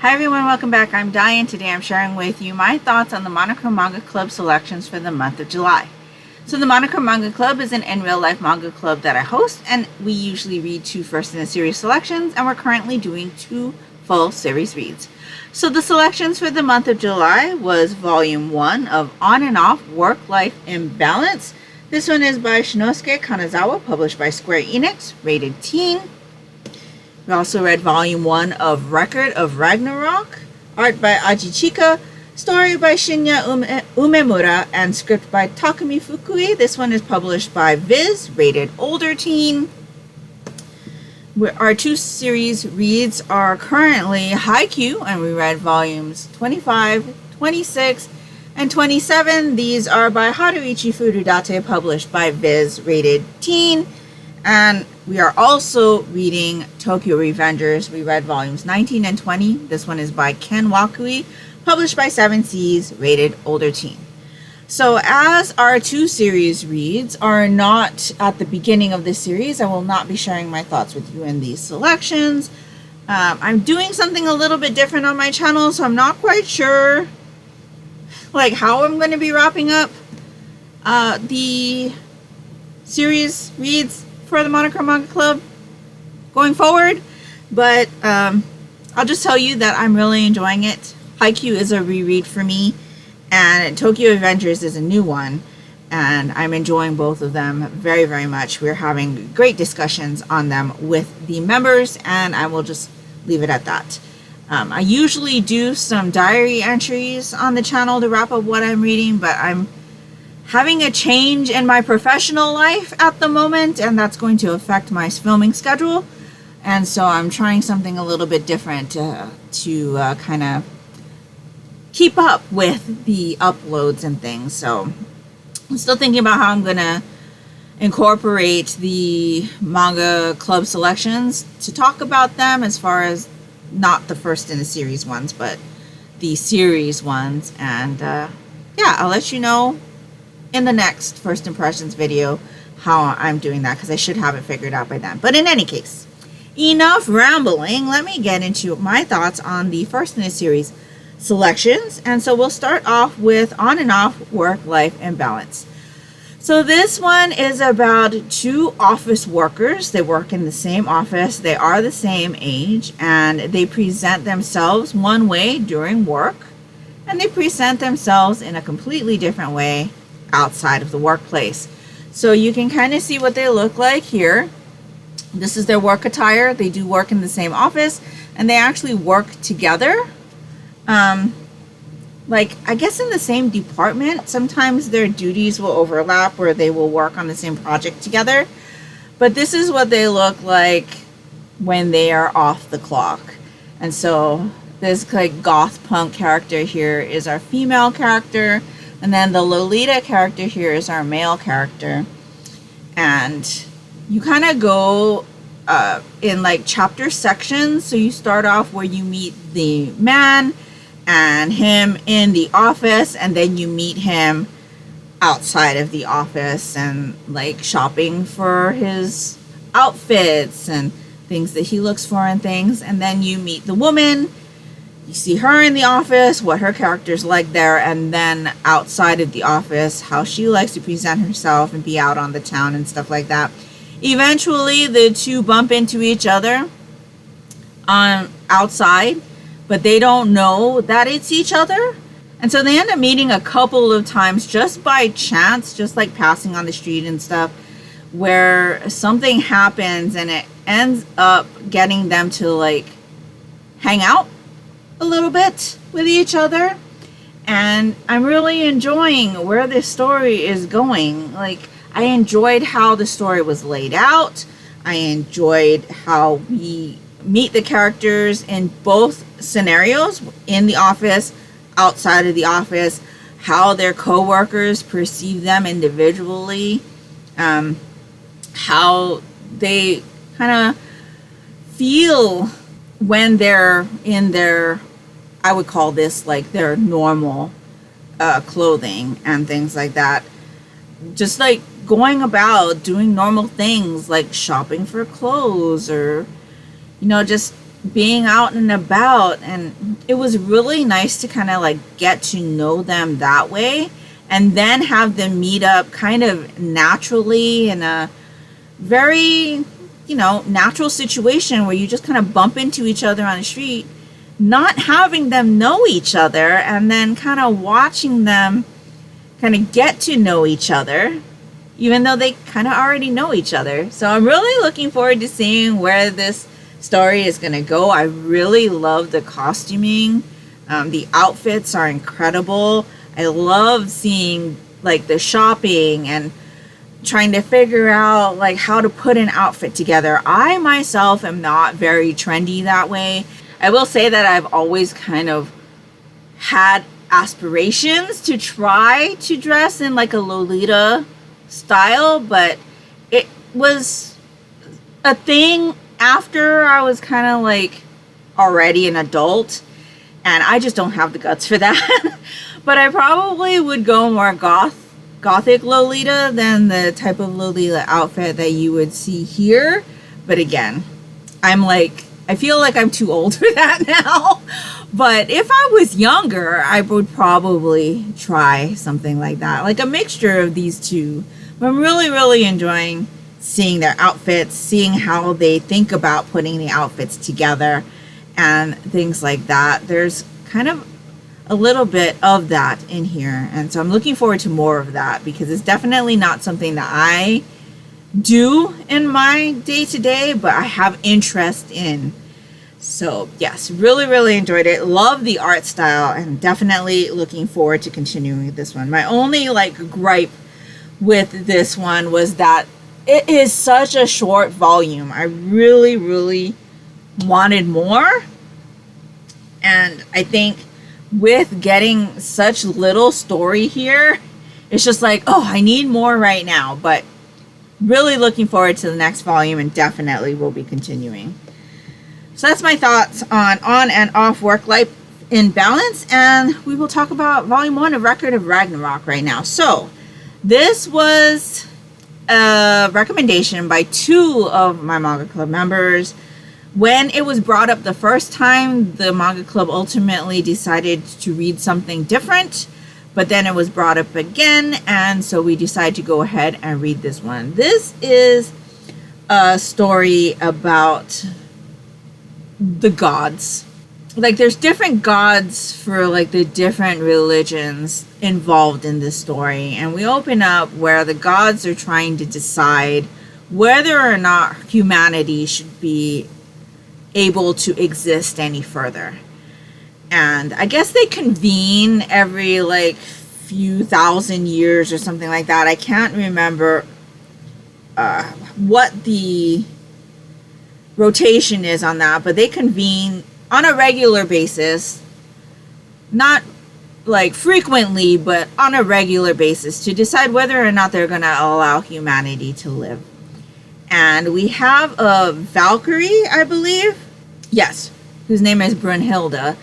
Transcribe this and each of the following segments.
Hi everyone, welcome back. I'm Diane. Today I'm sharing with you my thoughts on the Monochrome Manga Club selections for the month of July. So the Monochrome Manga Club is an in real life manga club that I host, and we usually read 2 first in a series selections, and we're currently doing 2 full series reads. So the selections for the month of July was volume 1 of On and Off Work-Life Imbalance. This one is by Shinosuke Kanazawa, published by Square Enix, rated teen. We also read volume 1 of Record of Ragnarok, art by Ajichika, story by Shinya Umemura, and script by Takumi Fukui. This one is published by Viz, rated older teen. Our 2 series reads are currently Haikyuu, and we read volumes 25, 26, and 27. These are by Haruichi Furudate, published by Viz, rated teen. And we are also reading Tokyo Revengers. We read volumes 19 and 20. This one is by Ken Wakui, published by 7 Seas, rated older teen. So as our 2 series reads are not at the beginning of this series, I will not be sharing my thoughts with you in these selections. I'm doing something a little bit different on my channel, so I'm not quite sure how I'm going to be wrapping up the series reads for the Monochrome Manga Club going forward, but I'll just tell you that I'm really enjoying it. Haikyuu is a reread for me, and Tokyo Revengers is a new one, and I'm enjoying both of them very, very much. We're having great discussions on them with the members, and I will just leave it at that. I usually do some diary entries on the channel to wrap up what I'm reading, but I'm having a change in my professional life at the moment, and that's going to affect my filming schedule, and so I'm trying something a little bit different to kind of keep up with the uploads and things. So I'm still thinking about how I'm going to incorporate the manga club selections to talk about them, as far as not the first in the series ones, but the series ones. And yeah, I'll let you know in the next first impressions video how I'm doing that, because I should have it figured out by then. But in any case, enough rambling. Let me get into my thoughts on the first in the series selections. And so we'll start off with On and Off Work-Life Imbalance. So this one is about 2 office workers. They work in the same office, they are the same age, and they present themselves one way during work, and they present themselves in a completely different way outside of the workplace. So you can kind of see what they look like here. This is their work attire. They do work in the same office, and they actually work together. I guess in the same department. Sometimes their duties will overlap where they will work on the same project together. But this is what they look like when they are off the clock. And so this goth punk character here is our female character. And then the Lolita character here is our male character. And you kind of go in chapter sections. So you start off where you meet the man and him in the office, and then you meet him outside of the office and shopping for his outfits and things that he looks for and things. And then you meet the woman. You see her in the office, what her character's like there, and then outside of the office, how she likes to present herself and be out on the town and stuff like that. Eventually, the 2 bump into each other on outside, but they don't know that it's each other. And so they end up meeting a couple of times just by chance, just passing on the street and stuff, where something happens and it ends up getting them to hang out a little bit with each other. And I'm really enjoying where this story is going. I enjoyed how the story was laid out. I enjoyed how we meet the characters in both scenarios, in the office, outside of the office, how their co-workers perceive them individually, how they kind of feel when they're in their, I would call this their normal clothing and things like that. Just going about doing normal things like shopping for clothes, or just being out and about, and it was really nice to kind of like get to know them that way, and then have them meet up kind of naturally in a very, natural situation where you just kind of bump into each other on the street, not having them know each other, and then kind of watching them kind of get to know each other, even though they kind of already know each other. So I'm really looking forward to seeing where this story is going to go. I really love the costuming. The outfits are incredible. I love seeing like the shopping and trying to figure out like how to put an outfit together. I myself am not very trendy that way. I will say that I've always kind of had aspirations to try to dress in like a Lolita style, but it was a thing after I was kind of like already an adult, and I just don't have the guts for that. But I probably would go more gothic Lolita than the type of Lolita outfit that you would see here. But again, I feel like I'm too old for that now. But if I was younger, I would probably try something like that, like a mixture of these two. But I'm really, really enjoying seeing their outfits, seeing how they think about putting the outfits together and things like that. There's kind of a little bit of that in here. And so I'm looking forward to more of that, because it's definitely not something that I do in my day-to-day, but I have interest in. So yes, really, really enjoyed it. Love the art style, and definitely looking forward to continuing with this one. My only gripe with this one was that it is such a short volume. I really, really wanted more. And I think with getting such little story here, it's just like, oh, I need more right now. But really looking forward to the next volume, and definitely will be continuing. So that's my thoughts on and off work life in balance, and we will talk about volume 1 of Record of Ragnarok right now. So this was a recommendation by 2 of my Manga Club members. When it was brought up the first time, the Manga Club ultimately decided to read something different, but then it was brought up again, and so we decided to go ahead and read this one. This is a story about the gods. Like, there's different gods for like the different religions involved in this story, and we open up where the gods are trying to decide whether or not humanity should be able to exist any further. And I guess they convene every few thousand years or something like that. I can't remember what the rotation is on that, but they convene on a regular basis, not frequently, but on a regular basis, to decide whether or not they're going to allow humanity to live. And we have a Valkyrie, I believe, yes, whose name is Brunhilde,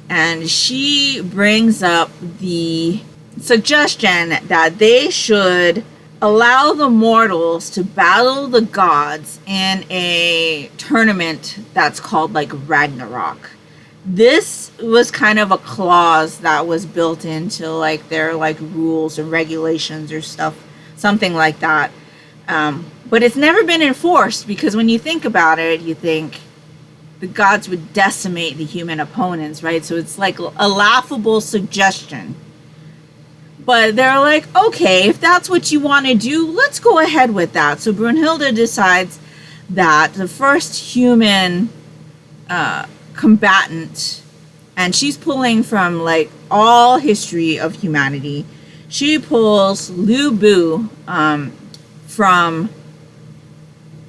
and she brings up the suggestion that they should allow the mortals to battle the gods in a tournament that's called Ragnarok. This was kind of a clause that was built into their rules or regulations or stuff, something like that. But it's never been enforced, because when you think about it, you think the gods would decimate the human opponents, right? So it's like a laughable suggestion. But they're like, okay, if that's what you want to do, let's go ahead with that. So Brunhilde decides that the first human combatant, and she's pulling from all history of humanity, she pulls Lu Bu from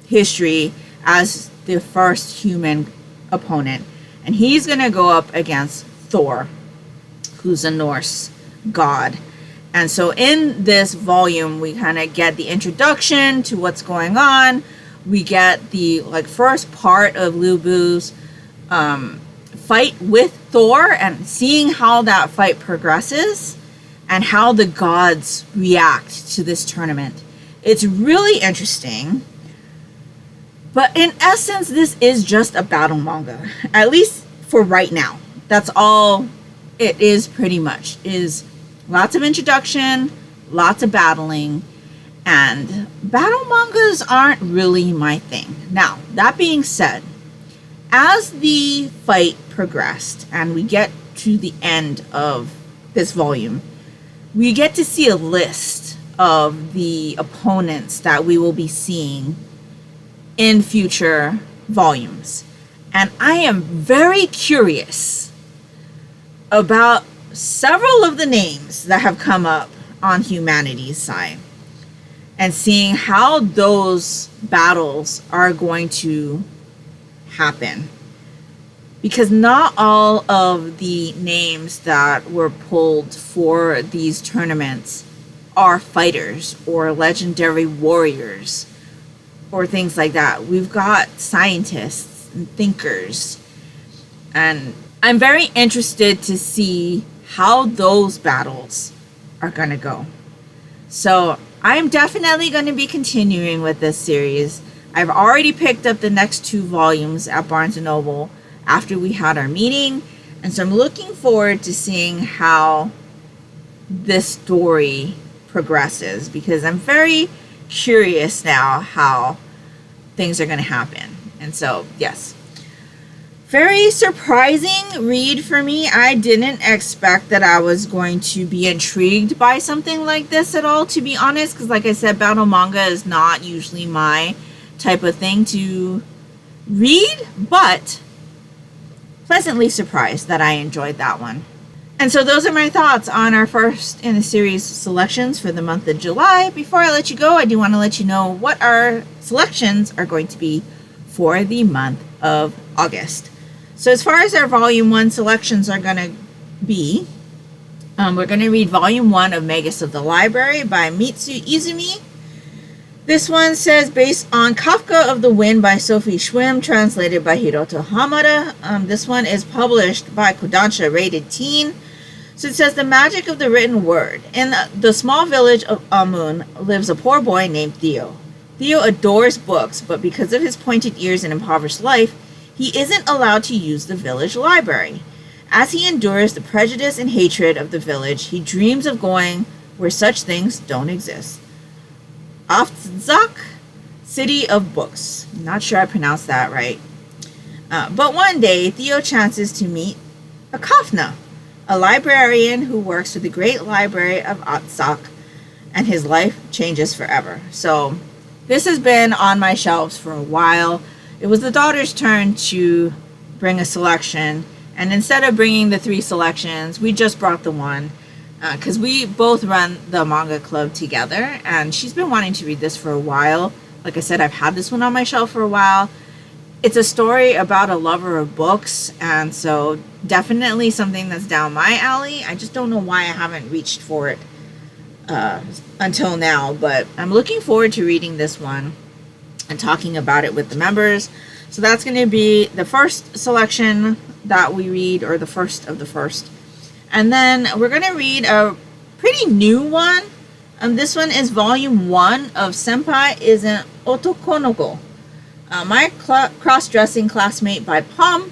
history as the first human opponent. And he's going to go up against Thor, who's a Norse god. And so in this volume, we kind of get the introduction to what's going on. We get the first part of Lu Bu's fight with Thor, and seeing how that fight progresses and how the gods react to this tournament. It's really interesting. But in essence, this is just a battle manga, at least for right now. That's all it is pretty much, is lots of introduction, lots of battling, and battle mangas aren't really my thing. Now, that being said, as the fight progressed and we get to the end of this volume, we get to see a list of the opponents that we will be seeing in future volumes. And I am very curious about several of the names that have come up on humanity's side and seeing how those battles are going to happen. Because not all of the names that were pulled for these tournaments are fighters or legendary warriors or things like that. We've got scientists and thinkers, and I'm very interested to see how those battles are going to go. So I'm definitely going to be continuing with this series. I've already picked up the next 2 volumes at Barnes & Noble after we had our meeting, and so I'm looking forward to seeing how this story progresses, because I'm very curious now how things are going to happen. And so, yes, very surprising read for me. I didn't expect that I was going to be intrigued by something like this at all, to be honest, because like I said, battle manga is not usually my type of thing to read, but pleasantly surprised that I enjoyed that one. And so those are my thoughts on our first in the series selections for the month of July. Before I let you go, I do want to let you know what our selections are going to be for the month of August. So as far as our Volume 1 selections are going to be, we're going to read Volume 1 of Magus of the Library by Mitsu Izumi. This one says, based on Kafka of the Wind by Sophie Schwim, translated by Hiroto Hamada. This one is published by Kodansha, rated teen. So it says, the magic of the written word. In the small village of Amun lives a poor boy named Theo. Theo adores books, but because of his pointed ears and impoverished life, he isn't allowed to use the village library. As he endures the prejudice and hatred of the village, he dreams of going where such things don't exist. Afzak, City of Books. Not sure I pronounced that right. But one day, Theo chances to meet a Kafna, a librarian who works for the great library of Afzak, and his life changes forever. So this has been on my shelves for a while. It was the daughter's turn to bring a selection, and instead of bringing the 3 selections, we just brought the one. Because we both run the manga club together, and she's been wanting to read this for a while. Like I said, I've had this one on my shelf for a while. It's a story about a lover of books, and so definitely something that's down my alley. I just don't know why I haven't reached for it until now, but I'm looking forward to reading this one and talking about it with the members. So that's going to be the first selection that we read, or the first of the first. And then we're going to read a pretty new one. This one is Volume 1 of Senpai is an Otokonogo. My cross-dressing classmate by Palm.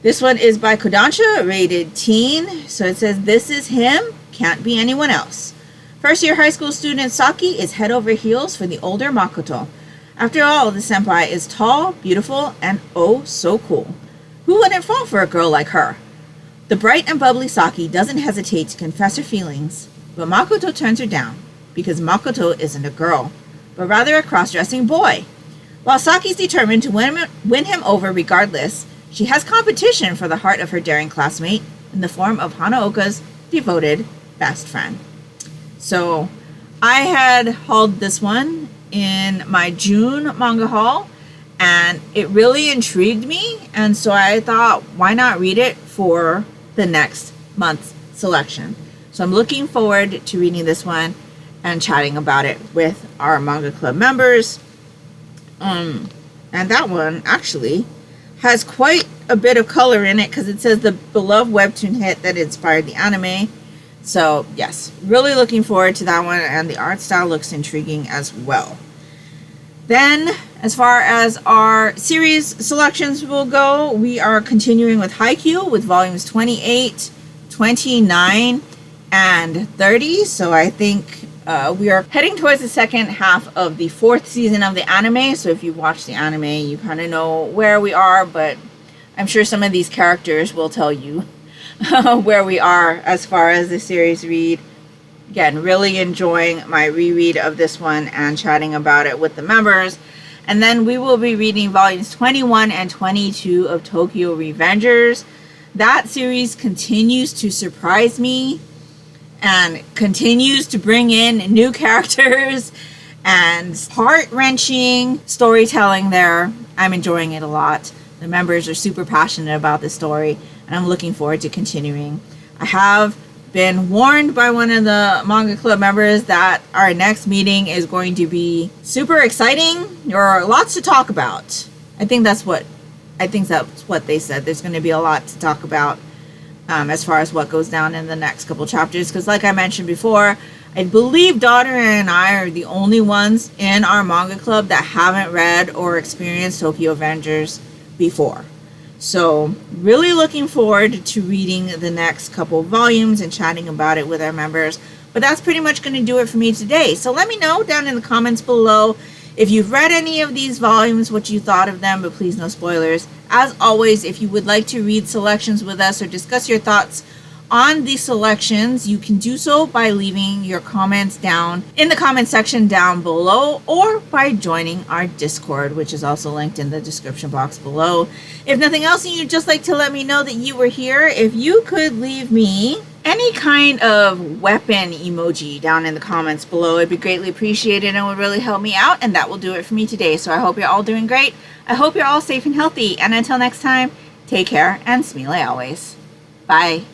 This one is by Kodansha, rated teen. So it says, this is him, can't be anyone else. First-year high school student Saki is head over heels for the older Makoto. After all, the senpai is tall, beautiful, and oh so cool. Who wouldn't fall for a girl like her? The bright and bubbly Saki doesn't hesitate to confess her feelings, but Makoto turns her down, because Makoto isn't a girl, but rather a cross-dressing boy. While Saki's determined to win him over regardless, she has competition for the heart of her daring classmate in the form of Hanaoka's devoted best friend. So I had hauled this one in my June manga haul, and it really intrigued me, and so I thought, why not read it for the next month's selection? So I'm looking forward to reading this one and chatting about it with our manga club members. And that one actually has quite a bit of color in it, because it says the beloved webtoon hit that inspired the anime. So yes, really looking forward to that one, and the art style looks intriguing as well. Then, as far as our series selections will go, we are continuing with Haikyuu with volumes 28, 29, and 30. So I think we are heading towards the second half of the 4th season of the anime. So if you watch the anime, you kind of know where we are, but I'm sure some of these characters will tell you where we are as far as the series read. Again, really enjoying my reread of this one and chatting about it with the members. And then we will be reading volumes 21 and 22 of Tokyo Revengers. That series continues to surprise me and continues to bring in new characters and heart-wrenching storytelling there. I'm enjoying it a lot. The members are super passionate about the story, and I'm looking forward to continuing. I have been warned by one of the manga club members that our next meeting is going to be super exciting. There are lots to talk about. I think that's what they said. There's going to be a lot to talk about as far as what goes down in the next couple chapters, because like I mentioned before, I believe Daughter and I are the only ones in our manga club that haven't read or experienced Tokyo Avengers before. So really looking forward to reading the next couple volumes and chatting about it with our members. But that's pretty much going to do it for me today. So let me know down in the comments below if you've read any of these volumes, what you thought of them, but please no spoilers. As always, if you would like to read selections with us or discuss your thoughts on the selections, you can do so by leaving your comments down in the comment section down below, or by joining our Discord, which is also linked in the description box below. If nothing else and you'd just like to let me know that you were here, if you could leave me any kind of weapon emoji down in the comments below, it'd be greatly appreciated and would really help me out, and that will do it for me today. So I hope you're all doing great. I hope you're all safe and healthy, and until next time, take care and smile always. Bye.